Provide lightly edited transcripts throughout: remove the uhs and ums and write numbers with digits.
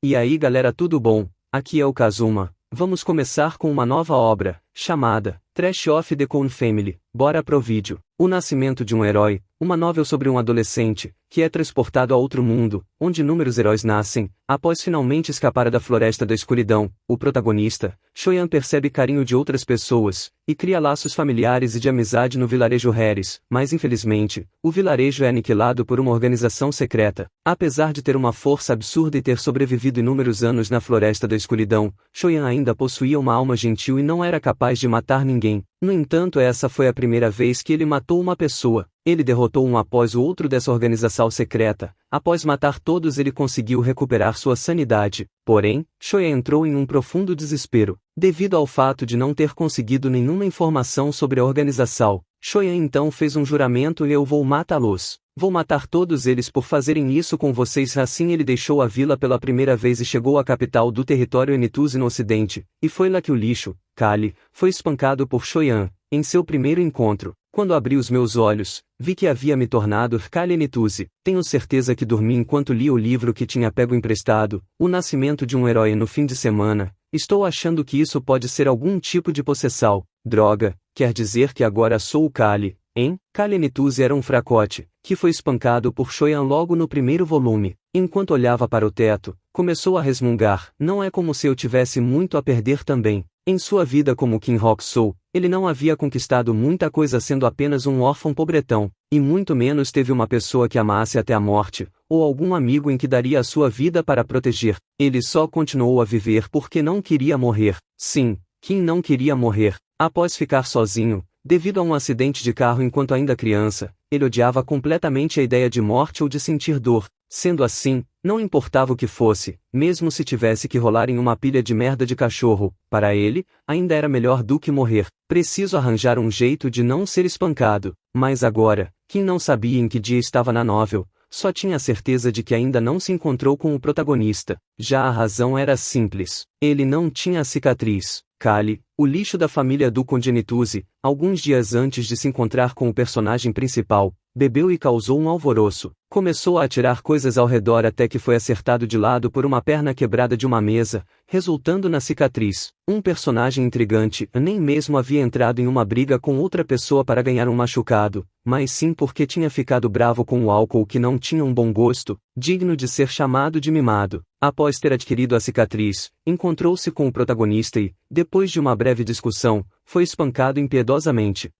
E aí galera, tudo bom? Aqui é o Kazuma. Vamos começar com uma nova obra, chamada Trash of the Coen Family. Bora pro vídeo. O nascimento de um herói, uma novel sobre um adolescente, que é transportado a outro mundo, onde inúmeros heróis nascem. Após finalmente escapar da floresta da escuridão, o protagonista, Shoyan, percebe carinho de outras pessoas, e cria laços familiares e de amizade no vilarejo Harris, mas infelizmente, o vilarejo é aniquilado por uma organização secreta. Apesar de ter uma força absurda e ter sobrevivido inúmeros anos na floresta da escuridão, Shoyan ainda possuía uma alma gentil e não era capaz de matar ninguém. No entanto, essa foi a primeira vez que ele matou uma pessoa. Ele derrotou um após o outro dessa organização secreta. Após matar todos, ele conseguiu recuperar sua sanidade. Porém, Shoyan entrou em um profundo desespero, devido ao fato de não ter conseguido nenhuma informação sobre a organização. Shoyan então fez um juramento: eu vou matá-los. Vou matar todos eles por fazerem isso com vocês. Assim ele deixou a vila pela primeira vez e chegou à capital do território Enituzi no ocidente, e foi lá que o lixo, Kali, foi espancado por Shoyan, em seu primeiro encontro. Quando abri os meus olhos, vi que havia me tornado Kali Enituzi. Tenho certeza que dormi enquanto li o livro que tinha pego emprestado, O Nascimento de um Herói, no fim de semana. Estou achando que isso pode ser algum tipo de possessão. Droga, quer dizer que agora sou o Kali, hein? Kali Enituzi era um fracote, que foi espancado por Shoyan logo no primeiro volume. Enquanto olhava para o teto, começou a resmungar: não é como se eu tivesse muito a perder também. Em sua vida como King Rock-Soul, ele não havia conquistado muita coisa, sendo apenas um órfão pobretão, e muito menos teve uma pessoa que amasse até a morte, ou algum amigo em que daria a sua vida para proteger. Ele só continuou a viver porque não queria morrer. Sim, Kim não queria morrer. Após ficar sozinho, devido a um acidente de carro enquanto ainda criança, ele odiava completamente a ideia de morte ou de sentir dor. Sendo assim, não importava o que fosse, mesmo se tivesse que rolar em uma pilha de merda de cachorro, para ele, ainda era melhor do que morrer. Preciso arranjar um jeito de não ser espancado. Mas agora, Kim não sabia em que dia estava na novel, só tinha a certeza de que ainda não se encontrou com o protagonista. Já a razão era simples: ele não tinha a cicatriz. Kali, o lixo da família do Conde Enituzi, alguns dias antes de se encontrar com o personagem principal, bebeu e causou um alvoroço. Começou a atirar coisas ao redor até que foi acertado de lado por uma perna quebrada de uma mesa, resultando na cicatriz. Um personagem intrigante nem mesmo havia entrado em uma briga com outra pessoa para ganhar um machucado, mas sim porque tinha ficado bravo com o álcool que não tinha um bom gosto, digno de ser chamado de mimado. Após ter adquirido a cicatriz, encontrou-se com o protagonista e, depois de uma breve discussão, foi espancado impiedosamente.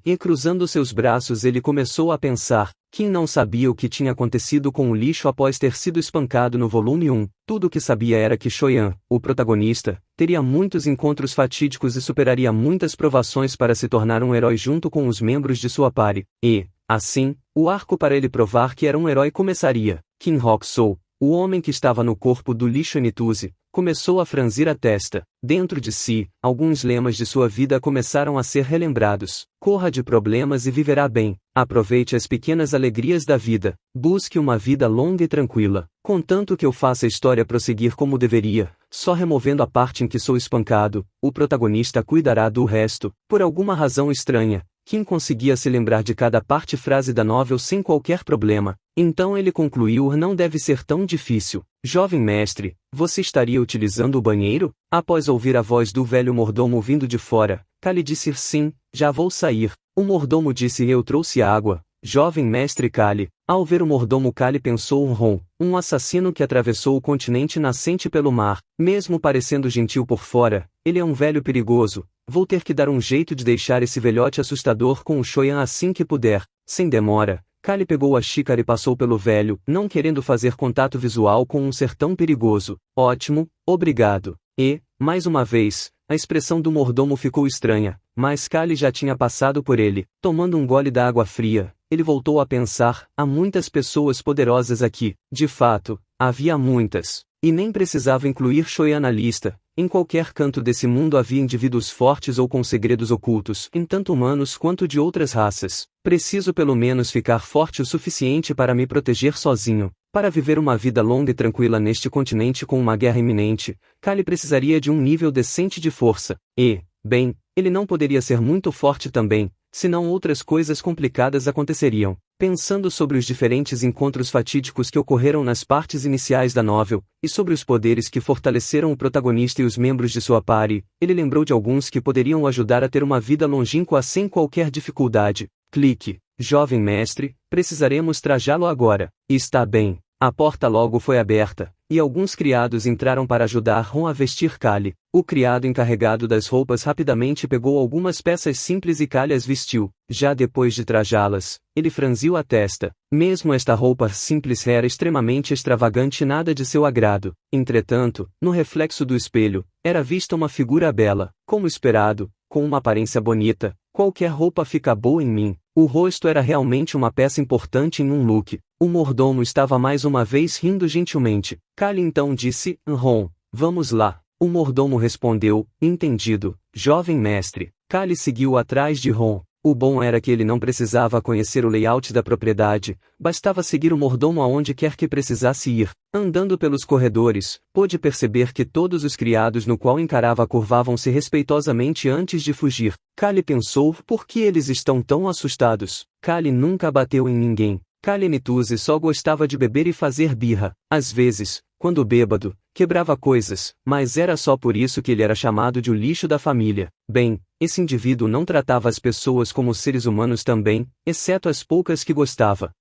E cruzando seus braços, ele começou a pensar. Kim não sabia o que tinha acontecido com o lixo após ter sido espancado no volume 1. Tudo o que sabia era que Shoyan, o protagonista, teria muitos encontros fatídicos e superaria muitas provações para se tornar um herói junto com os membros de sua party. E, assim, o arco para ele provar que era um herói começaria. King Rock-Soul, o homem que estava no corpo do lixo Enituzi, começou a franzir a testa. Dentro de si, alguns lemas de sua vida começaram a ser relembrados. Corra de problemas e viverá bem. Aproveite as pequenas alegrias da vida. Busque uma vida longa e tranquila. Contanto que eu faça a história prosseguir como deveria, só removendo a parte em que sou espancado, o protagonista cuidará do resto. Por alguma razão estranha, Kim conseguia se lembrar de cada parte e frase da novel sem qualquer problema. Então ele concluiu: não deve ser tão difícil. Jovem mestre, você estaria utilizando o banheiro? Após ouvir a voz do velho mordomo vindo de fora, Kali disse: sim, já vou sair. O mordomo disse: eu trouxe água. Jovem mestre Kali. Ao ver o mordomo, Kali pensou: um assassino que atravessou o continente nascente pelo mar. Mesmo parecendo gentil por fora, ele é um velho perigoso. Vou ter que dar um jeito de deixar esse velhote assustador com o Shoyan assim que puder. Sem demora, Kali pegou a xícara e passou pelo velho, não querendo fazer contato visual com um ser tão perigoso. Ótimo, obrigado. E, mais uma vez, a expressão do mordomo ficou estranha, mas Kali já tinha passado por ele. Tomando um gole da água fria, ele voltou a pensar: há muitas pessoas poderosas aqui. De fato, havia muitas. E nem precisava incluir Shoyan na lista. Em qualquer canto desse mundo havia indivíduos fortes ou com segredos ocultos, tanto humanos quanto de outras raças. Preciso pelo menos ficar forte o suficiente para me proteger sozinho. Para viver uma vida longa e tranquila neste continente com uma guerra iminente, Kali precisaria de um nível decente de força. E, bem, ele não poderia ser muito forte também, senão outras coisas complicadas aconteceriam. Pensando sobre os diferentes encontros fatídicos que ocorreram nas partes iniciais da novel, e sobre os poderes que fortaleceram o protagonista e os membros de sua party, ele lembrou de alguns que poderiam o ajudar a ter uma vida longínqua sem qualquer dificuldade. Clique, jovem mestre, precisaremos trajá-lo agora. Está bem. A porta logo foi aberta, e alguns criados entraram para ajudar Ron a vestir Callie. O criado encarregado das roupas rapidamente pegou algumas peças simples e Callie as vestiu. Já depois de trajá-las, ele franziu a testa. Mesmo esta roupa simples era extremamente extravagante e nada de seu agrado. Entretanto, no reflexo do espelho, era vista uma figura bela. Como esperado, com uma aparência bonita, qualquer roupa fica boa em mim. O rosto era realmente uma peça importante em um look. O mordomo estava mais uma vez rindo gentilmente. Callie então disse, Ron, vamos lá. O mordomo respondeu, entendido, jovem mestre. Callie seguiu atrás de Ron. O bom era que ele não precisava conhecer o layout da propriedade, bastava seguir o mordomo aonde quer que precisasse ir. Andando pelos corredores, pôde perceber que todos os criados no qual encarava curvavam-se respeitosamente antes de fugir. Callie pensou, por que eles estão tão assustados? Callie nunca bateu em ninguém. Callie Nituzzi só gostava de beber e fazer birra. Às vezes, quando bêbado, quebrava coisas, mas era só por isso que ele era chamado de o lixo da família. Bem, esse indivíduo não tratava as pessoas como seres humanos também, exceto as poucas que gostava.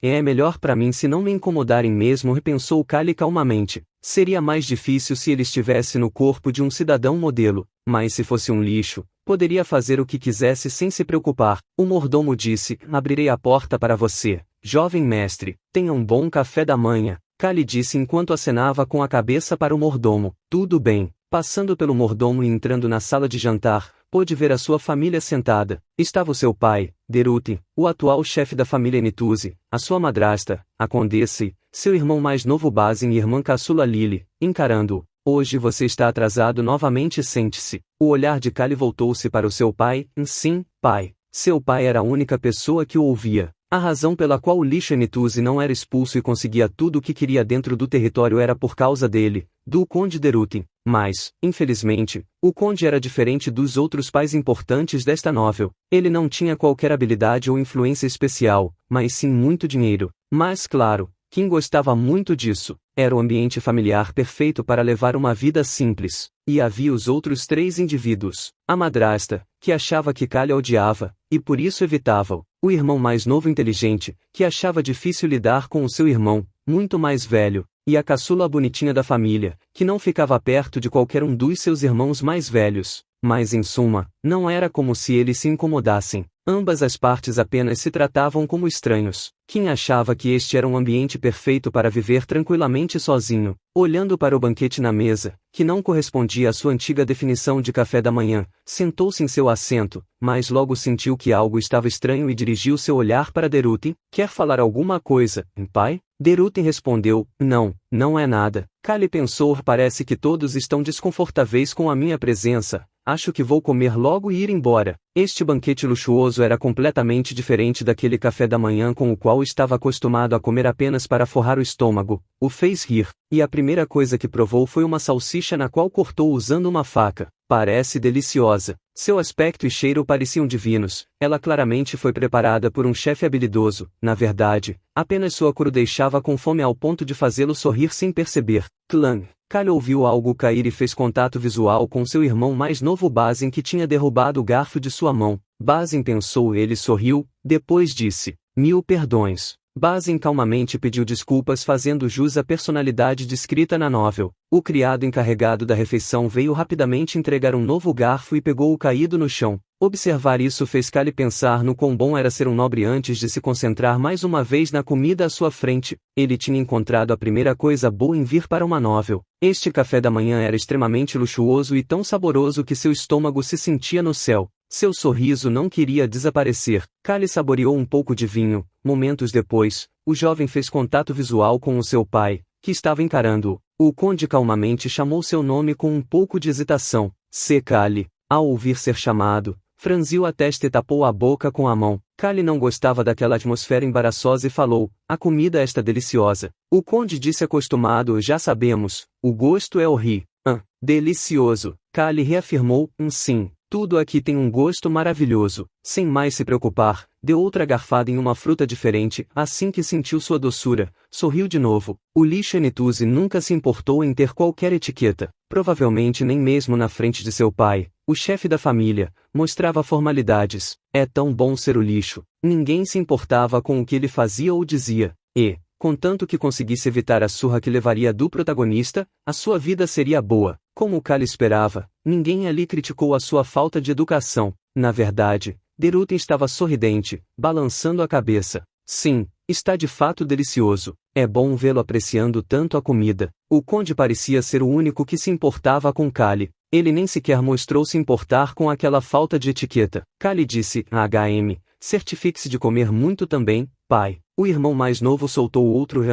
É melhor pra mim se não me incomodarem mesmo, repensou Callie calmamente. Seria mais difícil se ele estivesse no corpo de um cidadão modelo, mas se fosse um lixo, poderia fazer o que quisesse sem se preocupar. O mordomo disse, abrirei a porta para você, jovem mestre, tenha um bom café da manhã. Callie disse enquanto acenava com a cabeça para o mordomo. Tudo bem. Passando pelo mordomo e entrando na sala de jantar, pôde ver a sua família sentada. Estava o seu pai, Deruti, o atual chefe da família Nituzzi, a sua madrasta, a Condessa, seu irmão mais novo Basin e irmã caçula Lily, encarando-o. Hoje você está atrasado novamente, sente-se. O olhar de Callie voltou-se para o seu pai. Sim, pai. Seu pai era a única pessoa que o ouvia. A razão pela qual o lixo Nituzzi não era expulso e conseguia tudo o que queria dentro do território era por causa dele, do Conde Derutin. Mas, infelizmente, o Conde era diferente dos outros pais importantes desta novel. Ele não tinha qualquer habilidade ou influência especial, mas sim muito dinheiro. Mas claro, quem gostava muito disso, era o ambiente familiar perfeito para levar uma vida simples. E havia os outros três indivíduos. A madrasta, que achava que Callie odiava, e por isso evitava-o. O irmão mais novo inteligente, que achava difícil lidar com o seu irmão, muito mais velho, e a caçula bonitinha da família, que não ficava perto de qualquer um dos seus irmãos mais velhos. Mas em suma, não era como se eles se incomodassem. Ambas as partes apenas se tratavam como estranhos. Quem achava que este era um ambiente perfeito para viver tranquilamente sozinho, olhando para o banquete na mesa, que não correspondia à sua antiga definição de café da manhã, sentou-se em seu assento, mas logo sentiu que algo estava estranho e dirigiu seu olhar para Derutin. Quer falar alguma coisa, pai? Derutin respondeu, não é nada. Callie pensou, parece que todos estão desconfortáveis com a minha presença. Acho que vou comer logo e ir embora. Este banquete luxuoso era completamente diferente daquele café da manhã com o qual estava acostumado a comer apenas para forrar o estômago. O fez rir, e a primeira coisa que provou foi uma salsicha na qual cortou usando uma faca. Parece deliciosa. Seu aspecto e cheiro pareciam divinos. Ela claramente foi preparada por um chefe habilidoso. Na verdade, apenas sua cor o deixava com fome ao ponto de fazê-lo sorrir sem perceber. Clang! Callie ouviu algo cair e fez contato visual com seu irmão mais novo Basin, que tinha derrubado o garfo de sua mão. Basin pensou, ele sorriu, depois disse, 1000 perdões. Basin calmamente pediu desculpas, fazendo jus à personalidade descrita na novel. O criado encarregado da refeição veio rapidamente entregar um novo garfo e pegou o caído no chão. Observar isso fez Callie pensar no quão bom era ser um nobre antes de se concentrar mais uma vez na comida à sua frente. Ele tinha encontrado a primeira coisa boa em vir para uma novel. Este café da manhã era extremamente luxuoso e tão saboroso que seu estômago se sentia no céu. Seu sorriso não queria desaparecer. Callie saboreou um pouco de vinho. Momentos depois, o jovem fez contato visual com o seu pai, que estava encarando-o. O conde calmamente chamou seu nome com um pouco de hesitação. Callie. Ao ouvir ser chamado, franziu a testa e tapou a boca com a mão. Callie não gostava daquela atmosfera embaraçosa e falou, a comida está deliciosa. O conde disse acostumado, já sabemos, o gosto é horrível. Delicioso. Callie reafirmou, sim. Tudo aqui tem um gosto maravilhoso. Sem mais se preocupar, deu outra garfada em uma fruta diferente, assim que sentiu sua doçura, sorriu de novo. O lixo Nituze nunca se importou em ter qualquer etiqueta, provavelmente nem mesmo na frente de seu pai, o chefe da família, mostrava formalidades. É tão bom ser o lixo. Ninguém se importava com o que ele fazia ou dizia, e, contanto que conseguisse evitar a surra que levaria do protagonista, a sua vida seria boa. Como Kali esperava, ninguém ali criticou a sua falta de educação. Na verdade, Deruten estava sorridente, balançando a cabeça. Sim, está de fato delicioso. É bom vê-lo apreciando tanto a comida. O conde parecia ser o único que se importava com Kali. Ele nem sequer mostrou se importar com aquela falta de etiqueta. Kali disse, certifique-se de comer muito também, pai. O irmão mais novo soltou outro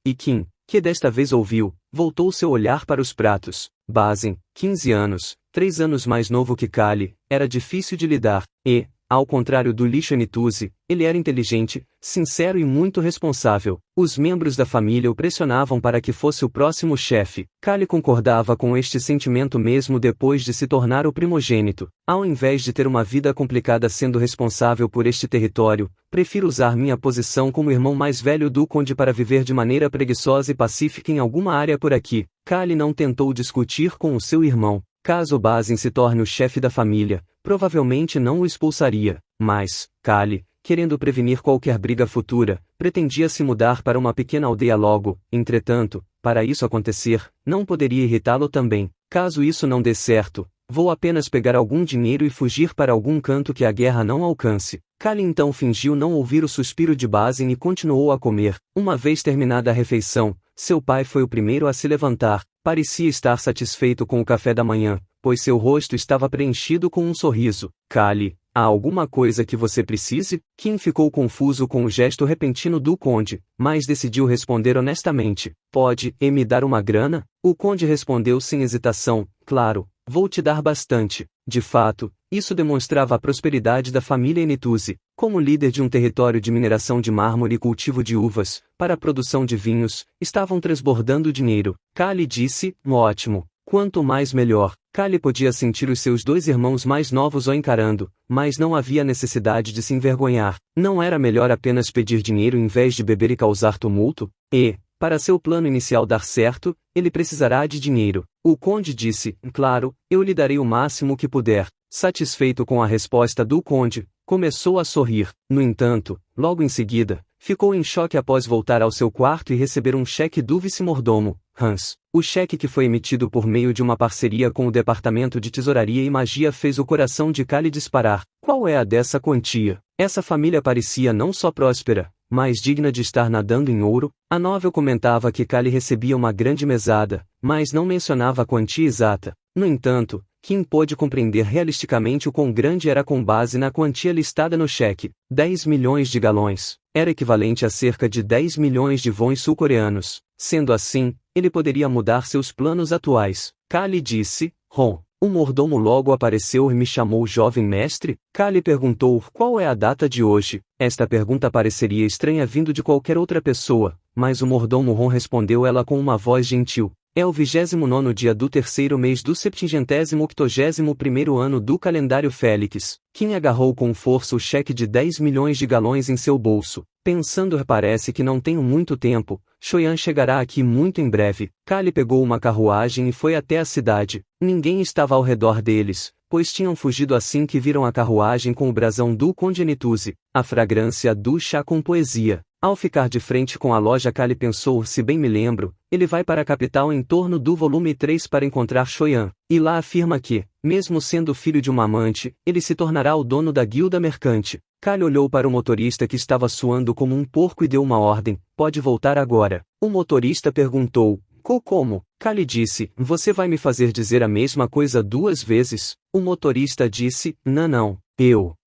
e Kim, que desta vez ouviu, voltou seu olhar para os pratos. Basin, 15 anos, 3 anos mais novo que Kali, era difícil de lidar, e, ao contrário do lixo Nituze, ele era inteligente, sincero e muito responsável. Os membros da família o pressionavam para que fosse o próximo chefe. Kali concordava com este sentimento mesmo depois de se tornar o primogênito. Ao invés de ter uma vida complicada sendo responsável por este território, prefiro usar minha posição como irmão mais velho do conde para viver de maneira preguiçosa e pacífica em alguma área por aqui. Kali não tentou discutir com o seu irmão. Caso Basin se torne o chefe da família, provavelmente não o expulsaria, mas, Kali, querendo prevenir qualquer briga futura, pretendia se mudar para uma pequena aldeia logo. Entretanto, para isso acontecer, não poderia irritá-lo também. Caso isso não dê certo, vou apenas pegar algum dinheiro e fugir para algum canto que a guerra não alcance. Kali então fingiu não ouvir o suspiro de Basin e continuou a comer. Uma vez terminada a refeição, seu pai foi o primeiro a se levantar. Parecia estar satisfeito com o café da manhã, pois seu rosto estava preenchido com um sorriso. Kali, há alguma coisa que você precise? Kim ficou confuso com o gesto repentino do conde, mas decidiu responder honestamente. Pode me dar uma grana? O conde respondeu sem hesitação, claro, vou te dar bastante. De fato, isso demonstrava a prosperidade da família Nituze. Como líder de um território de mineração de mármore e cultivo de uvas, para a produção de vinhos, estavam transbordando dinheiro. Kali disse, ótimo. Quanto mais melhor. Kali podia sentir os seus 2 irmãos mais novos o encarando, mas não havia necessidade de se envergonhar. Não era melhor apenas pedir dinheiro em vez de beber e causar tumulto? E, para seu plano inicial dar certo, ele precisará de dinheiro. O conde disse, claro, eu lhe darei o máximo que puder. Satisfeito com a resposta do conde, começou a sorrir. No entanto, logo em seguida, ficou em choque após voltar ao seu quarto e receber um cheque do vice-mordomo, Hans. O cheque que foi emitido por meio de uma parceria com o Departamento de Tesouraria e Magia fez o coração de Kali disparar. Qual é a dessa quantia? Essa família parecia não só próspera, mas digna de estar nadando em ouro. A novel comentava que Kali recebia uma grande mesada, mas não mencionava a quantia exata. No entanto, Kim pôde compreender realisticamente o quão grande era com base na quantia listada no cheque. 10 milhões de galões. Era equivalente a cerca de 10 milhões de wons sul-coreanos. Sendo assim, ele poderia mudar seus planos atuais. Kali disse, o mordomo logo apareceu e me chamou jovem mestre? Kali perguntou qual é a data de hoje. Esta pergunta pareceria estranha vindo de qualquer outra pessoa, mas o mordomo Ron respondeu ela com uma voz gentil. É o 29º dia do 3º mês do 781º ano do calendário Félix. Kim agarrou com força o cheque de 10 milhões de galões em seu bolso. Pensando, parece que não tenho muito tempo, Shoyan chegará aqui muito em breve. Kali pegou uma carruagem e foi até a cidade. Ninguém estava ao redor deles, pois tinham fugido assim que viram a carruagem com o brasão do Conde Nituze. A fragrância do chá com poesia. Ao ficar de frente com a loja, Kali pensou, se bem me lembro, ele vai para a capital em torno do volume 3 para encontrar Shoyan, e lá afirma que, mesmo sendo filho de uma amante, ele se tornará o dono da guilda mercante. Kali olhou para o motorista que estava suando como um porco e deu uma ordem, pode voltar agora. O motorista perguntou, como? Kali disse, você vai me fazer dizer a mesma coisa 2 vezes? O motorista disse, não,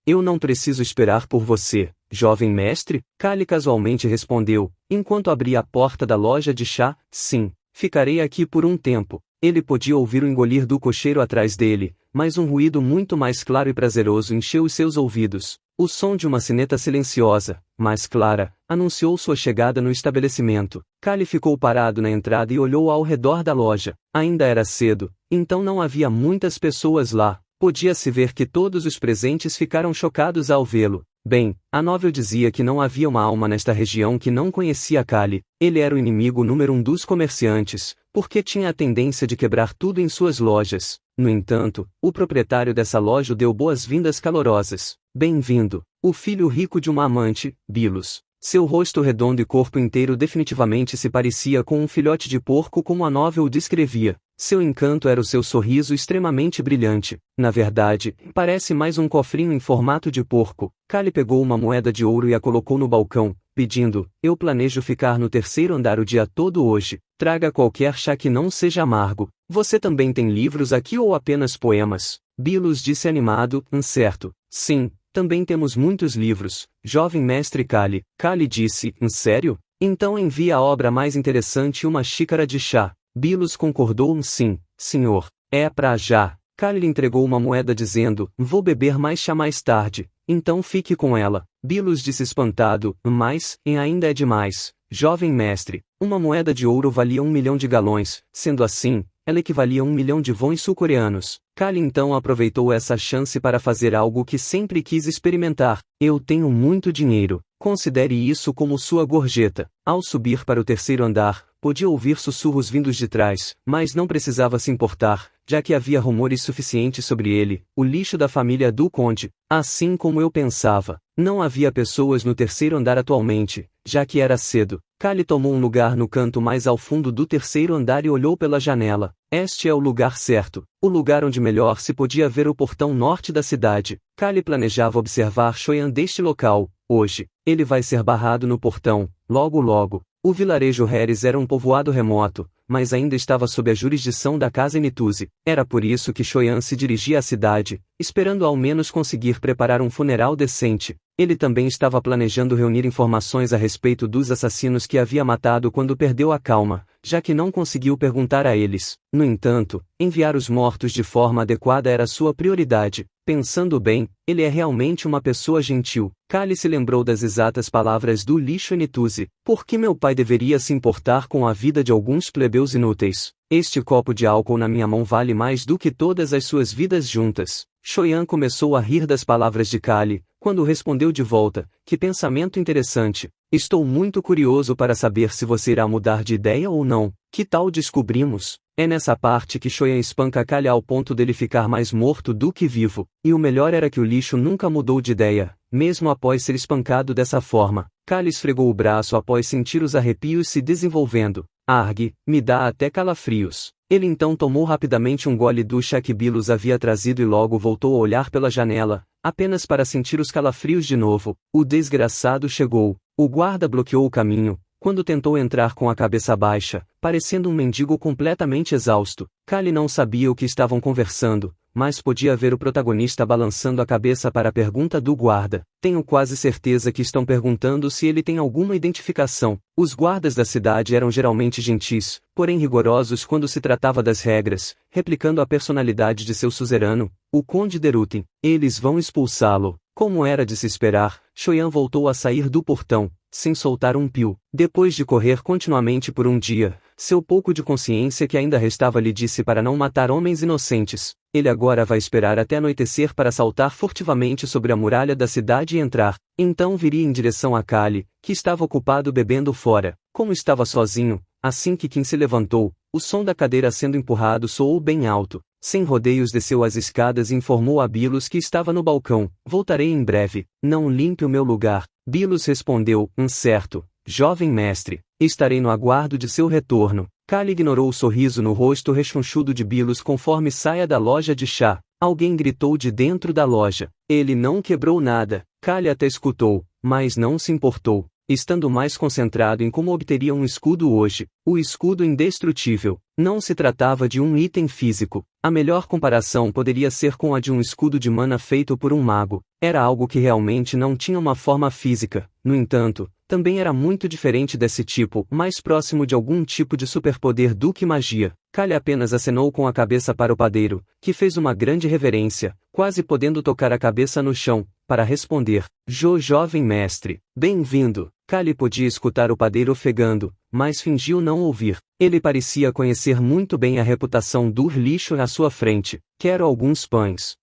eu não preciso esperar por você. Jovem mestre? Kali casualmente respondeu, enquanto abria a porta da loja de chá, sim, ficarei aqui por um tempo. Ele podia ouvir o engolir do cocheiro atrás dele, mas um ruído muito mais claro e prazeroso encheu os seus ouvidos. O som de uma sineta silenciosa, mas clara, anunciou sua chegada no estabelecimento. Kali ficou parado na entrada e olhou ao redor da loja. Ainda era cedo, então não havia muitas pessoas lá. Podia-se ver que todos os presentes ficaram chocados ao vê-lo. Bem, a novel dizia que não havia uma alma nesta região que não conhecia Kali. Ele era o inimigo número 1 dos comerciantes, porque tinha a tendência de quebrar tudo em suas lojas. No entanto, o proprietário dessa loja o deu boas-vindas calorosas. Bem-vindo, o filho rico de uma amante, Bilos. Seu rosto redondo e corpo inteiro definitivamente se parecia com um filhote de porco como a novel o descrevia. Seu encanto era o seu sorriso extremamente brilhante. Na verdade, parece mais um cofrinho em formato de porco. Kali pegou uma moeda de ouro e a colocou no balcão, pedindo: eu planejo ficar no terceiro andar o dia todo hoje. Traga qualquer chá que não seja amargo. Você também tem livros aqui ou apenas poemas? Bilos disse animado: certo. Sim, também temos muitos livros, jovem mestre Kali. Kali disse: sério? Então envie a obra mais interessante e uma xícara de chá. Bilos concordou: sim, senhor. É pra já. Kali lhe entregou uma moeda dizendo: vou beber mais chá mais tarde, então fique com ela. Bilos disse espantado: mas, ainda é demais, jovem mestre. Uma moeda de ouro valia 1 milhão de galões, sendo assim, ela equivalia a 1 milhão de wons sul-coreanos. Kali então aproveitou essa chance para fazer algo que sempre quis experimentar. Eu tenho muito dinheiro. Considere isso como sua gorjeta. Ao subir para o terceiro andar, podia ouvir sussurros vindos de trás, mas não precisava se importar, já que havia rumores suficientes sobre ele, o lixo da família do conde. Assim como eu pensava, não havia pessoas no terceiro andar atualmente, já que era cedo. Kali tomou um lugar no canto mais ao fundo do terceiro andar e olhou pela janela. Este é o lugar certo, o lugar onde melhor se podia ver o portão norte da cidade. Kali planejava observar Choyan deste local. Hoje, ele vai ser barrado no portão, logo logo. O vilarejo Heres era um povoado remoto, mas ainda estava sob a jurisdição da casa Nituze. Era por isso que Choyan se dirigia à cidade, esperando ao menos conseguir preparar um funeral decente. Ele também estava planejando reunir informações a respeito dos assassinos que havia matado quando perdeu a calma, já que não conseguiu perguntar a eles. No entanto, enviar os mortos de forma adequada era sua prioridade. Pensando bem, ele é realmente uma pessoa gentil. Kali se lembrou das exatas palavras do lixo Nituze. Por que meu pai deveria se importar com a vida de alguns plebeus inúteis? Este copo de álcool na minha mão vale mais do que todas as suas vidas juntas. Choyan começou a rir das palavras de Kali, quando respondeu de volta: que pensamento interessante. Estou muito curioso para saber se você irá mudar de ideia ou não. Que tal descobrimos? É nessa parte que Choyan espanca Kali ao ponto dele ficar mais morto do que vivo. E o melhor era que o lixo nunca mudou de ideia, mesmo após ser espancado dessa forma. Kali esfregou o braço após sentir os arrepios se desenvolvendo. Argue, me dá até calafrios. Ele então tomou rapidamente um gole do chá que Bilos havia trazido e logo voltou a olhar pela janela, apenas para sentir os calafrios de novo. O desgraçado chegou. O guarda bloqueou o caminho, quando tentou entrar com a cabeça baixa, parecendo um mendigo completamente exausto. Kali não sabia o que estavam conversando, mas podia ver o protagonista balançando a cabeça para a pergunta do guarda. Tenho quase certeza que estão perguntando se ele tem alguma identificação. Os guardas da cidade eram geralmente gentis, porém rigorosos quando se tratava das regras, replicando a personalidade de seu suzerano, o Conde Derutin. Eles vão expulsá-lo. Como era de se esperar, Choyan voltou a sair do portão, sem soltar um pio. Depois de correr continuamente por um dia, seu pouco de consciência que ainda restava lhe disse para não matar homens inocentes. Ele agora vai esperar até anoitecer para saltar furtivamente sobre a muralha da cidade e entrar. Então viria em direção a Kali, que estava ocupado bebendo fora. Como estava sozinho, assim que Kim se levantou, o som da cadeira sendo empurrado soou bem alto. Sem rodeios desceu as escadas e informou a Bilos que estava no balcão. Voltarei em breve. Não limpe o meu lugar. Bilos respondeu: certo, jovem mestre. Estarei no aguardo de seu retorno. Kali ignorou o sorriso no rosto rechonchudo de Bilos conforme saia da loja de chá. Alguém gritou de dentro da loja. Ele não quebrou nada. Kali até escutou, mas não se importou, estando mais concentrado em como obteria um escudo hoje. O escudo indestrutível. Não se tratava de um item físico. A melhor comparação poderia ser com a de um escudo de mana feito por um mago. Era algo que realmente não tinha uma forma física. No entanto, também era muito diferente desse tipo, mais próximo de algum tipo de superpoder do que magia. Kali apenas acenou com a cabeça para o padeiro, que fez uma grande reverência, quase podendo tocar a cabeça no chão, para responder: jovem mestre, bem-vindo. Kali podia escutar o padeiro ofegando, mas fingiu não ouvir. Ele parecia conhecer muito bem a reputação do lixo à sua frente. Quero alguns pães.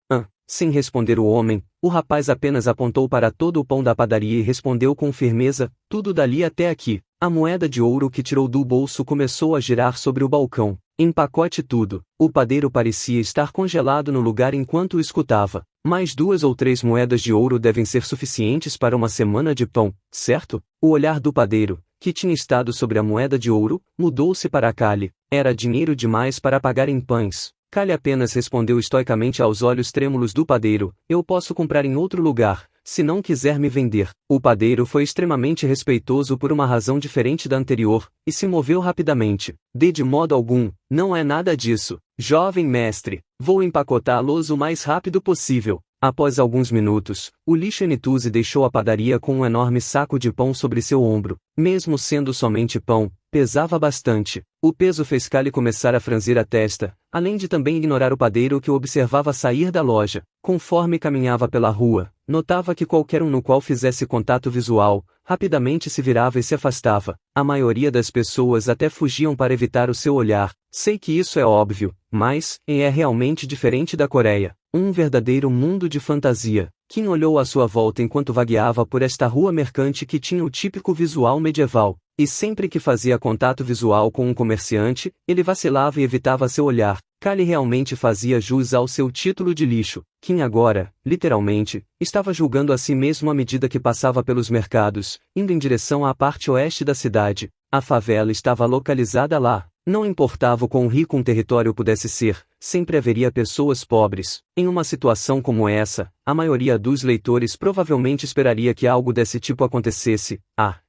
Sem responder o homem, o rapaz apenas apontou para todo o pão da padaria e respondeu com firmeza: tudo dali até aqui. A moeda de ouro que tirou do bolso começou a girar sobre o balcão. Empacote tudo. O padeiro parecia estar congelado no lugar enquanto o escutava. Mais 2 ou 3 moedas de ouro devem ser suficientes para uma semana de pão, certo? O olhar do padeiro, que tinha estado sobre a moeda de ouro, mudou-se para Callie. Era dinheiro demais para pagar em pães. Callie apenas respondeu estoicamente aos olhos trêmulos do padeiro: eu posso comprar em outro lugar, se não quiser me vender. O padeiro foi extremamente respeitoso por uma razão diferente da anterior, e se moveu rapidamente. De modo algum, não é nada disso, jovem mestre. Vou empacotá-los o mais rápido possível. Após alguns minutos, o Lichenituzi deixou a padaria com um enorme saco de pão sobre seu ombro. Mesmo sendo somente pão, pesava bastante. O peso fez Callie começar a franzir a testa, além de também ignorar o padeiro que o observava sair da loja. Conforme caminhava pela rua, notava que qualquer um no qual fizesse contato visual, rapidamente se virava e se afastava. A maioria das pessoas até fugiam para evitar o seu olhar. Sei que isso é óbvio, mas é realmente diferente da Coreia. Um verdadeiro mundo de fantasia. Kim olhou à sua volta enquanto vagueava por esta rua mercante que tinha o típico visual medieval. E sempre que fazia contato visual com um comerciante, ele vacilava e evitava seu olhar. Callie realmente fazia jus ao seu título de lixo. Kim agora, literalmente, estava julgando a si mesmo à medida que passava pelos mercados, indo em direção à parte oeste da cidade. A favela estava localizada lá. Não importava o quão rico um território pudesse ser, sempre haveria pessoas pobres. Em uma situação como essa, a maioria dos leitores provavelmente esperaria que algo desse tipo acontecesse.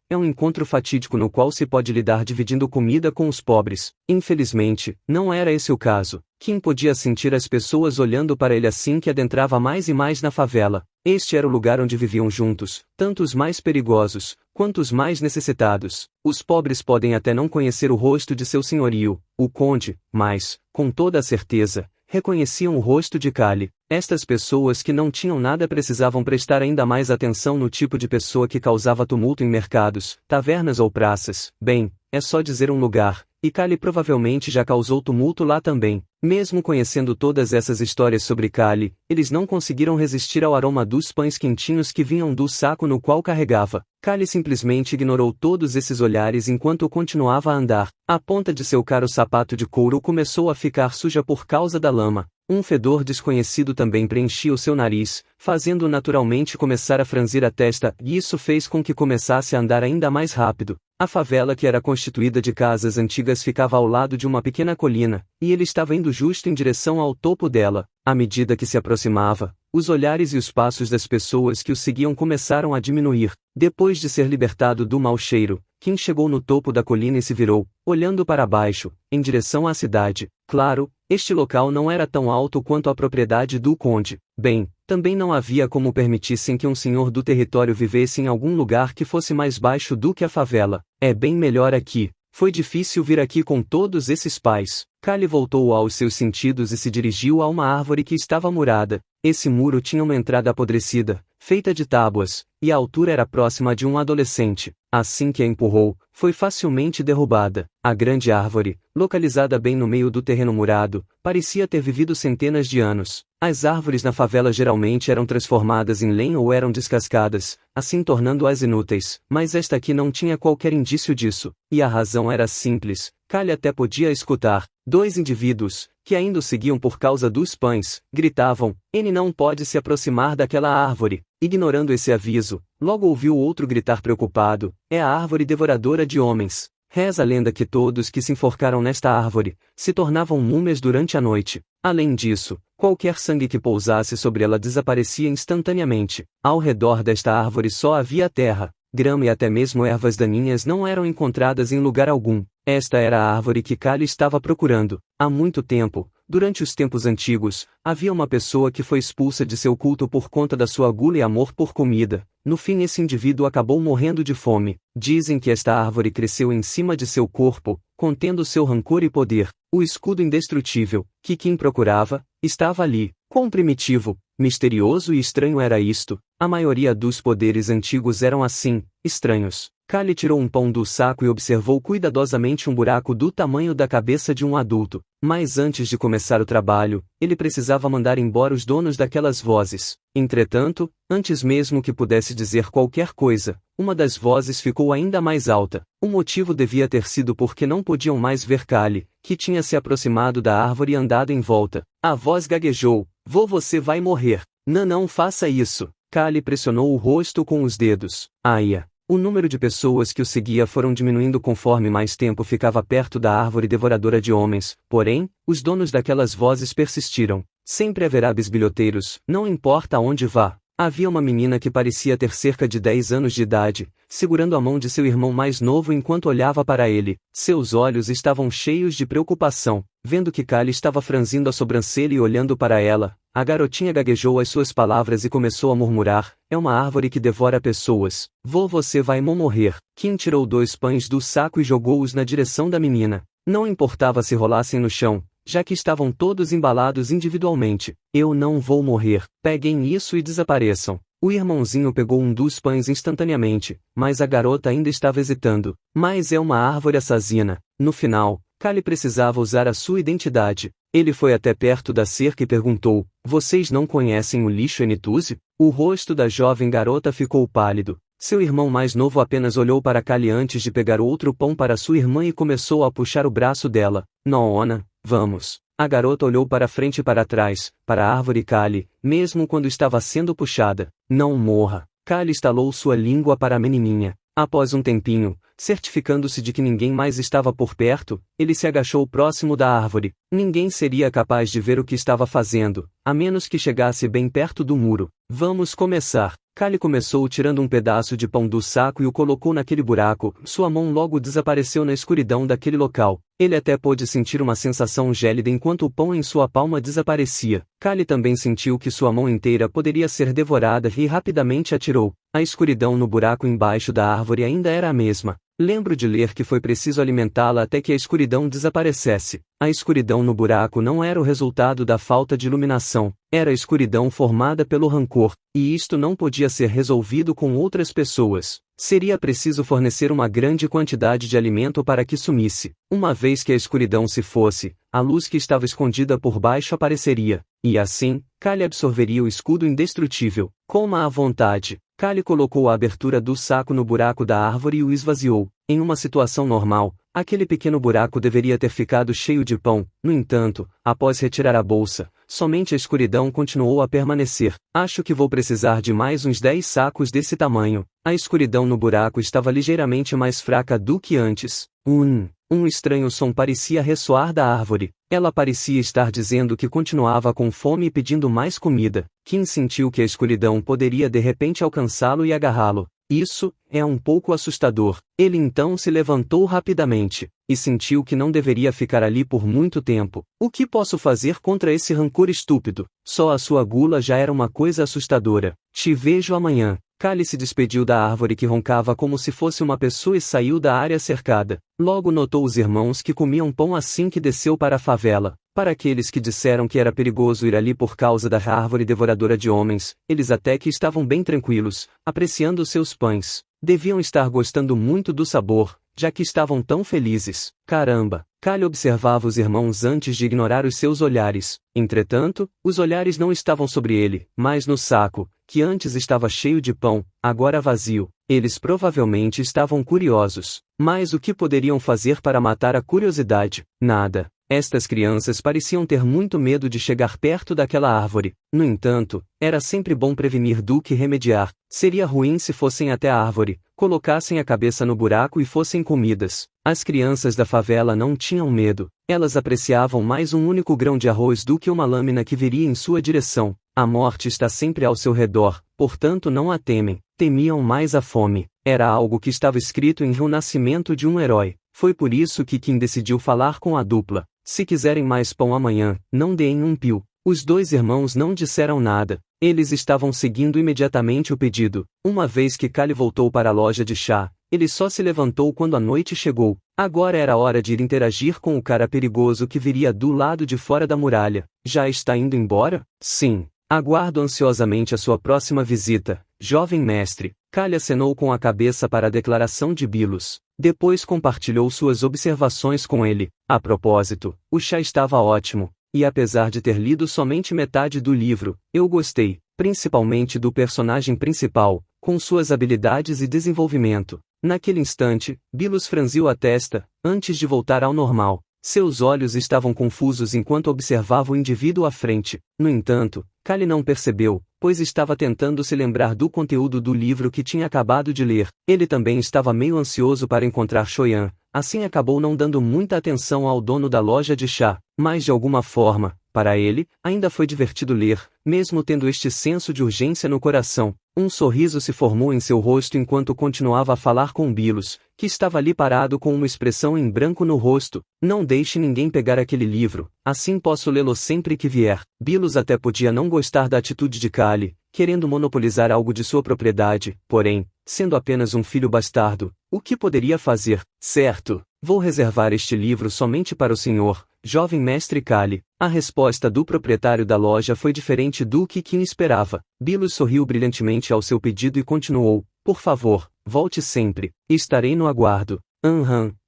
É um encontro fatídico no qual se pode lidar dividindo comida com os pobres. Infelizmente, não era esse o caso. Kim podia sentir as pessoas olhando para ele assim que adentrava mais e mais na favela. Este era o lugar onde viviam juntos, tanto os mais perigosos, quanto os mais necessitados. Os pobres podem até não conhecer o rosto de seu senhorio, o conde, mas, com toda a certeza, reconheciam o rosto de Callie. Estas pessoas que não tinham nada precisavam prestar ainda mais atenção no tipo de pessoa que causava tumulto em mercados, tavernas ou praças. Bem, é só dizer um lugar, e Callie provavelmente já causou tumulto lá também. Mesmo conhecendo todas essas histórias sobre Callie, eles não conseguiram resistir ao aroma dos pães quentinhos que vinham do saco no qual carregava. Callie simplesmente ignorou todos esses olhares enquanto continuava a andar. A ponta de seu caro sapato de couro começou a ficar suja por causa da lama. Um fedor desconhecido também preenchia o seu nariz, fazendo-o naturalmente começar a franzir a testa, e isso fez com que começasse a andar ainda mais rápido. A favela, que era constituída de casas antigas, ficava ao lado de uma pequena colina, e ele estava indo justo em direção ao topo dela. À medida que se aproximava, os olhares e os passos das pessoas que o seguiam começaram a diminuir. Depois de ser libertado do mau cheiro, Kim chegou no topo da colina e se virou, olhando para baixo, em direção à cidade. Claro, este local não era tão alto quanto a propriedade do conde. Bem, também não havia como permitissem que um senhor do território vivesse em algum lugar que fosse mais baixo do que a favela. É bem melhor aqui. Foi difícil vir aqui com todos esses pais. Callie voltou aos seus sentidos e se dirigiu a uma árvore que estava murada. Esse muro tinha uma entrada apodrecida, feita de tábuas, e a altura era próxima de um adolescente. Assim que a empurrou, foi facilmente derrubada. A grande árvore, localizada bem no meio do terreno murado, parecia ter vivido centenas de anos. As árvores na favela geralmente eram transformadas em lenha ou eram descascadas, assim tornando-as inúteis, mas esta aqui não tinha qualquer indício disso, e a razão era simples. Callie até podia escutar. 2 indivíduos, que ainda o seguiam por causa dos pães, gritavam: "Ele não pode se aproximar daquela árvore." Ignorando esse aviso, logo ouviu outro gritar preocupado: "É a árvore devoradora de homens." Reza a lenda que todos que se enforcaram nesta árvore se tornavam múmias durante a noite. Além disso, qualquer sangue que pousasse sobre ela desaparecia instantaneamente. Ao redor desta árvore só havia terra, grama e até mesmo ervas daninhas não eram encontradas em lugar algum. Esta era a árvore que Callie estava procurando. Há muito tempo, durante os tempos antigos, havia uma pessoa que foi expulsa de seu culto por conta da sua gula e amor por comida. No fim, esse indivíduo acabou morrendo de fome. Dizem que esta árvore cresceu em cima de seu corpo, contendo seu rancor e poder. O escudo indestrutível, que Kim procurava, estava ali. Quão primitivo, misterioso e estranho era isto! A maioria dos poderes antigos eram assim, estranhos. Kali tirou um pão do saco e observou cuidadosamente um buraco do tamanho da cabeça de um adulto. Mas antes de começar o trabalho, ele precisava mandar embora os donos daquelas vozes. Entretanto, antes mesmo que pudesse dizer qualquer coisa, uma das vozes ficou ainda mais alta. O motivo devia ter sido porque não podiam mais ver Kali, que tinha se aproximado da árvore e andado em volta. A voz gaguejou: Você vai morrer. Não faça isso. Kali pressionou o rosto com os dedos. Aia! O número de pessoas que o seguia foram diminuindo conforme mais tempo ficava perto da árvore devoradora de homens, porém, os donos daquelas vozes persistiram. Sempre haverá bisbilhoteiros, não importa aonde vá. Havia uma menina que parecia ter cerca de 10 anos de idade, segurando a mão de seu irmão mais novo enquanto olhava para ele. Seus olhos estavam cheios de preocupação. Vendo que Kali estava franzindo a sobrancelha e olhando para ela, a garotinha gaguejou as suas palavras e começou a murmurar: é uma árvore que devora pessoas. Você vai morrer. Kim tirou 2 pães do saco e jogou-os na direção da menina. Não importava se rolassem no chão, já que estavam todos embalados individualmente. Eu não vou morrer. Peguem isso e desapareçam. O irmãozinho pegou um dos pães instantaneamente, mas a garota ainda estava hesitando. Mas é uma árvore assassina. No final, Kali precisava usar a sua identidade. Ele foi até perto da cerca e perguntou: vocês não conhecem o lixo Enituse? O rosto da jovem garota ficou pálido. Seu irmão mais novo apenas olhou para Kali antes de pegar outro pão para sua irmã e começou a puxar o braço dela. Noona, vamos. A garota olhou para frente e para trás, para a árvore Kali, mesmo quando estava sendo puxada. Não morra. Kali estalou sua língua para a menininha. Após um tempinho, certificando-se de que ninguém mais estava por perto, ele se agachou próximo da árvore. Ninguém seria capaz de ver o que estava fazendo, a menos que chegasse bem perto do muro. Vamos começar. Kali começou tirando um pedaço de pão do saco e o colocou naquele buraco. Sua mão logo desapareceu na escuridão daquele local. Ele até pôde sentir uma sensação gélida enquanto o pão em sua palma desaparecia. Kali também sentiu que sua mão inteira poderia ser devorada e rapidamente atirou. A escuridão no buraco embaixo da árvore ainda era a mesma. Lembro de ler que foi preciso alimentá-la até que a escuridão desaparecesse. A escuridão no buraco não era o resultado da falta de iluminação, era a escuridão formada pelo rancor, e isto não podia ser resolvido com outras pessoas. Seria preciso fornecer uma grande quantidade de alimento para que sumisse. Uma vez que a escuridão se fosse, a luz que estava escondida por baixo apareceria, e assim, Kali absorveria o escudo indestrutível. Coma à vontade. Kali colocou a abertura do saco no buraco da árvore e o esvaziou. Em uma situação normal, aquele pequeno buraco deveria ter ficado cheio de pão. No entanto, após retirar a bolsa, somente a escuridão continuou a permanecer. Acho que vou precisar de mais uns 10 sacos desse tamanho. A escuridão no buraco estava ligeiramente mais fraca do que antes. Um estranho som parecia ressoar da árvore. Ela parecia estar dizendo que continuava com fome e pedindo mais comida. Kim sentiu que a escuridão poderia de repente alcançá-lo e agarrá-lo. Isso é um pouco assustador. Ele então se levantou rapidamente, e sentiu que não deveria ficar ali por muito tempo. O que posso fazer contra esse rancor estúpido? Só a sua gula já era uma coisa assustadora. Te vejo amanhã. Kali se despediu da árvore que roncava como se fosse uma pessoa e saiu da área cercada. Logo notou os irmãos que comiam pão assim que desceu para a favela. Para aqueles que disseram que era perigoso ir ali por causa da árvore devoradora de homens, eles até que estavam bem tranquilos, apreciando seus pães. Deviam estar gostando muito do sabor, já que estavam tão felizes. Caramba! Kali observava os irmãos antes de ignorar os seus olhares. Entretanto, os olhares não estavam sobre ele, mas no saco, que antes estava cheio de pão, agora vazio. Eles provavelmente estavam curiosos. Mas o que poderiam fazer para matar a curiosidade? Nada. Estas crianças pareciam ter muito medo de chegar perto daquela árvore. No entanto, era sempre bom prevenir do que remediar. Seria ruim se fossem até a árvore, colocassem a cabeça no buraco e fossem comidas. As crianças da favela não tinham medo. Elas apreciavam mais um único grão de arroz do que uma lâmina que viria em sua direção. A morte está sempre ao seu redor, portanto não a temem. Temiam mais a fome. Era algo que estava escrito em O Nascimento de um Herói. Foi por isso que Kim decidiu falar com a dupla. Se quiserem mais pão amanhã, não deem um pio. Os 2 irmãos não disseram nada. Eles estavam seguindo imediatamente o pedido. Uma vez que Kali voltou para a loja de chá, ele só se levantou quando a noite chegou. Agora era hora de ir interagir com o cara perigoso que viria do lado de fora da muralha. Já está indo embora? Sim. Aguardo ansiosamente a sua próxima visita. jovem mestre. Kali acenou com a cabeça para a declaração de Bilos. Depois compartilhou suas observações com ele. A propósito, o chá estava ótimo, e apesar de ter lido somente metade do livro, eu gostei, principalmente do personagem principal, com suas habilidades e desenvolvimento. Naquele instante, Bilos franziu a testa, antes de voltar ao normal. Seus olhos estavam confusos enquanto observava o indivíduo à frente. No entanto, Kali não percebeu, pois estava tentando se lembrar do conteúdo do livro que tinha acabado de ler. Ele também estava meio ansioso para encontrar Shoyan, assim acabou não dando muita atenção ao dono da loja de chá, mas de alguma forma, para ele, ainda foi divertido ler, mesmo tendo este senso de urgência no coração. Um sorriso se formou em seu rosto enquanto continuava a falar com Bilos, que estava ali parado com uma expressão em branco no rosto. Não deixe ninguém pegar aquele livro, assim posso lê-lo sempre que vier. Bilos até podia não gostar da atitude de Kali, querendo monopolizar algo de sua propriedade, porém, sendo apenas um filho bastardo, o que poderia fazer? Certo, vou reservar este livro somente para o senhor, jovem mestre Kali. A resposta do proprietário da loja foi diferente do que Kim esperava. Bilos sorriu brilhantemente ao seu pedido e continuou: por favor, volte sempre, estarei no aguardo.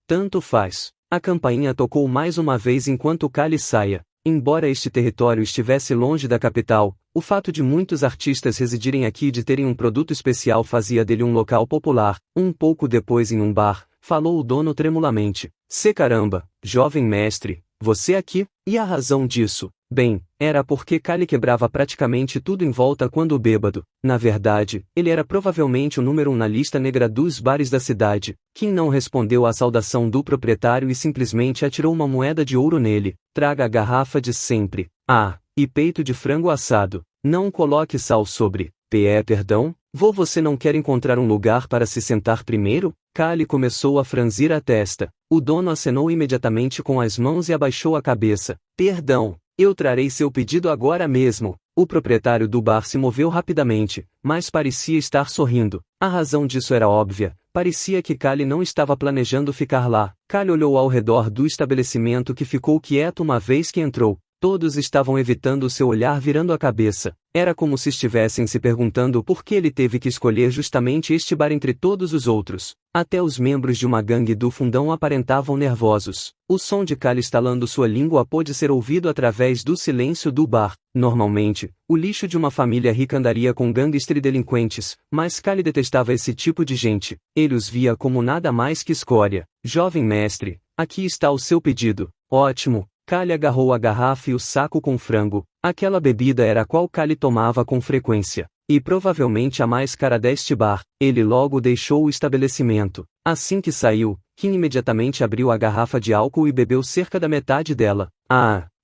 Tanto faz. A campainha tocou mais uma vez enquanto Kali saia. Embora este território estivesse longe da capital, o fato de muitos artistas residirem aqui e de terem um produto especial fazia dele um local popular. Um pouco depois em um bar, falou o dono tremulamente: "Se caramba, jovem mestre, você aqui? E a razão disso?" Bem, era porque Kali quebrava praticamente tudo em volta quando bêbado. Na verdade, ele era provavelmente o número 1 na lista negra dos bares da cidade. Kim não respondeu à saudação do proprietário e simplesmente atirou uma moeda de ouro nele. "Traga a garrafa de sempre. Ah, e peito de frango assado. Não coloque sal sobre. Perdão? Você não quer encontrar um lugar para se sentar primeiro?" Kali começou a franzir a testa. O dono acenou imediatamente com as mãos e abaixou a cabeça. "Perdão, eu trarei seu pedido agora mesmo." O proprietário do bar se moveu rapidamente, mas parecia estar sorrindo. A razão disso era óbvia. Parecia que Kali não estava planejando ficar lá. Kali olhou ao redor do estabelecimento que ficou quieto uma vez que entrou. Todos estavam evitando seu olhar virando a cabeça. Era como se estivessem se perguntando por que ele teve que escolher justamente este bar entre todos os outros. Até os membros de uma gangue do fundão aparentavam nervosos. O som de Kali estalando sua língua pôde ser ouvido através do silêncio do bar. Normalmente, o lixo de uma família rica andaria com gangsters e delinquentes, mas Kali detestava esse tipo de gente. Ele os via como nada mais que escória. "Jovem mestre, aqui está o seu pedido." "Ótimo." Kali agarrou a garrafa e o saco com frango. Aquela bebida era a qual Kali tomava com frequência, e provavelmente a mais cara deste bar. Ele logo deixou o estabelecimento. Assim que saiu, Kim imediatamente abriu a garrafa de álcool e bebeu cerca da metade dela.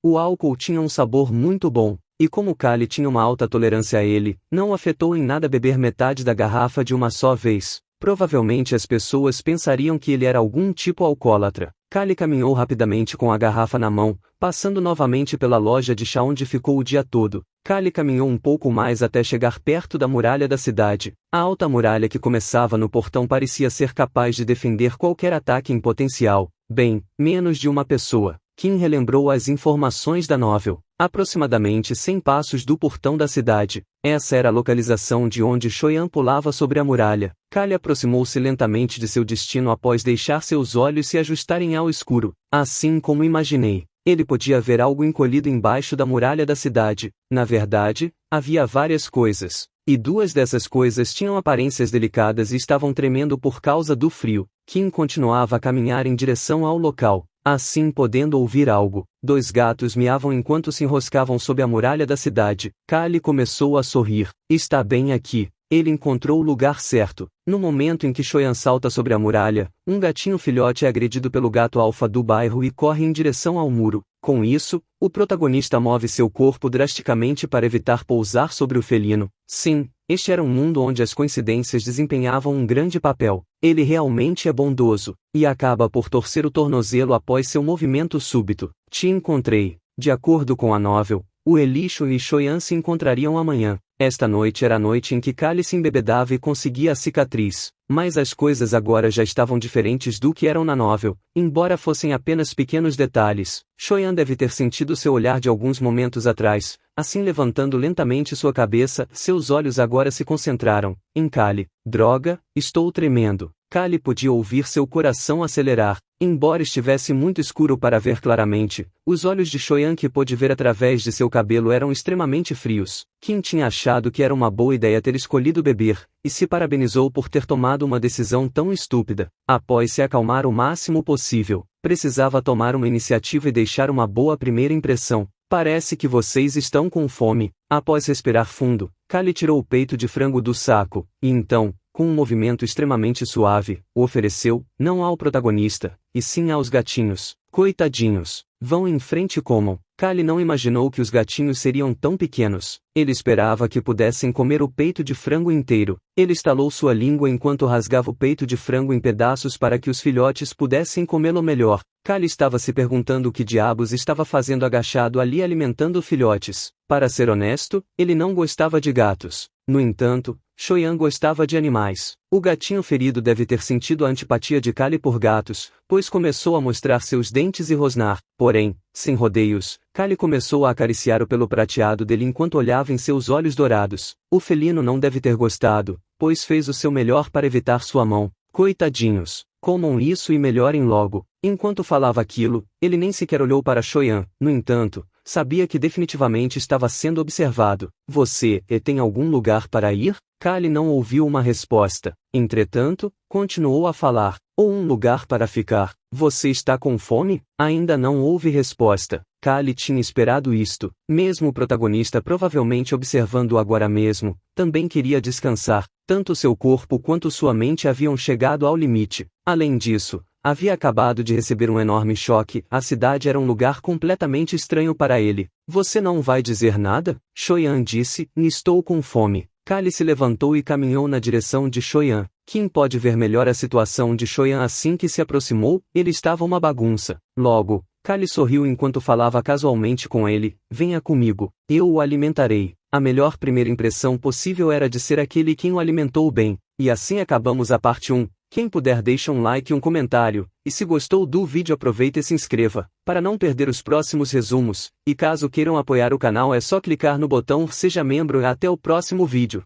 O álcool tinha um sabor muito bom, e como Kali tinha uma alta tolerância a ele, não afetou em nada beber metade da garrafa de uma só vez. Provavelmente as pessoas pensariam que ele era algum tipo alcoólatra. Kali caminhou rapidamente com a garrafa na mão, passando novamente pela loja de chá onde ficou o dia todo. Kali caminhou um pouco mais até chegar perto da muralha da cidade. A alta muralha que começava no portão parecia ser capaz de defender qualquer ataque em potencial. Bem, menos de uma pessoa. Kim relembrou as informações da novel. Aproximadamente 100 passos do portão da cidade. Essa era a localização de onde Shoyan pulava sobre a muralha. Kali aproximou-se lentamente de seu destino após deixar seus olhos se ajustarem ao escuro. Assim como imaginei, ele podia ver algo encolhido embaixo da muralha da cidade. Na verdade, havia várias coisas, e duas dessas coisas tinham aparências delicadas e estavam tremendo por causa do frio. Kim continuava a caminhar em direção ao local, assim podendo ouvir algo. 2 gatos miavam enquanto se enroscavam sob a muralha da cidade. Kali começou a sorrir. "Está bem aqui." Ele encontrou o lugar certo. No momento em que Shoyan salta sobre a muralha, um gatinho filhote é agredido pelo gato alfa do bairro e corre em direção ao muro. Com isso, o protagonista move seu corpo drasticamente para evitar pousar sobre o felino. Sim, este era um mundo onde as coincidências desempenhavam um grande papel. Ele realmente é bondoso, e acaba por torcer o tornozelo após seu movimento súbito. "Te encontrei." De acordo com a novel, o Elisho e Shoyan se encontrariam amanhã. Esta noite era a noite em que Kali se embebedava e conseguia a cicatriz. Mas as coisas agora já estavam diferentes do que eram na novel, embora fossem apenas pequenos detalhes. Shoyan deve ter sentido seu olhar de alguns momentos atrás, assim levantando lentamente sua cabeça, seus olhos agora se concentraram em Kali. Droga, estou tremendo. Kali podia ouvir seu coração acelerar. Embora estivesse muito escuro para ver claramente, os olhos de Shoyan que pôde ver através de seu cabelo eram extremamente frios. Kim tinha achado que era uma boa ideia ter escolhido beber, e se parabenizou por ter tomado uma decisão tão estúpida. Após se acalmar o máximo possível, precisava tomar uma iniciativa e deixar uma boa primeira impressão. Parece que vocês estão com fome. Após respirar fundo, Kali tirou o peito de frango do saco, e então, com um movimento extremamente suave, o ofereceu, não ao protagonista, e sim aos gatinhos. Coitadinhos, vão em frente e comam. Kali não imaginou que os gatinhos seriam tão pequenos. Ele esperava que pudessem comer o peito de frango inteiro. Ele estalou sua língua enquanto rasgava o peito de frango em pedaços para que os filhotes pudessem comê-lo melhor. Kali estava se perguntando o que diabos estava fazendo agachado ali alimentando filhotes. Para ser honesto, ele não gostava de gatos. No entanto, Shoyan gostava de animais. O gatinho ferido deve ter sentido a antipatia de Kali por gatos, pois começou a mostrar seus dentes e rosnar. Porém, sem rodeios, Kali começou a acariciar o pelo prateado dele enquanto olhava em seus olhos dourados. O felino não deve ter gostado, pois fez o seu melhor para evitar sua mão. Coitadinhos, comam isso e melhorem logo. Enquanto falava aquilo, ele nem sequer olhou para Shoyan. No entanto, sabia que definitivamente estava sendo observado. Você tem algum lugar para ir? Kali não ouviu uma resposta. Entretanto, continuou a falar. Ou um lugar para ficar. Você está com fome? Ainda não houve resposta. Kali tinha esperado isto. Mesmo o protagonista provavelmente observando-o agora mesmo, também queria descansar. Tanto seu corpo quanto sua mente haviam chegado ao limite. Além disso, havia acabado de receber um enorme choque. A cidade era um lugar completamente estranho para ele. Você não vai dizer nada? Shoyan disse, estou com fome. Kali se levantou e caminhou na direção de Shoyan. Kim pode ver melhor a situação de Shoyan assim que se aproximou, ele estava uma bagunça. Logo, Kali sorriu enquanto falava casualmente com ele, venha comigo, eu o alimentarei. A melhor primeira impressão possível era de ser aquele quem o alimentou bem. E assim acabamos a parte 1. Quem puder deixa um like e um comentário, e se gostou do vídeo aproveita e se inscreva, para não perder os próximos resumos, e caso queiram apoiar o canal é só clicar no botão Seja Membro e até o próximo vídeo.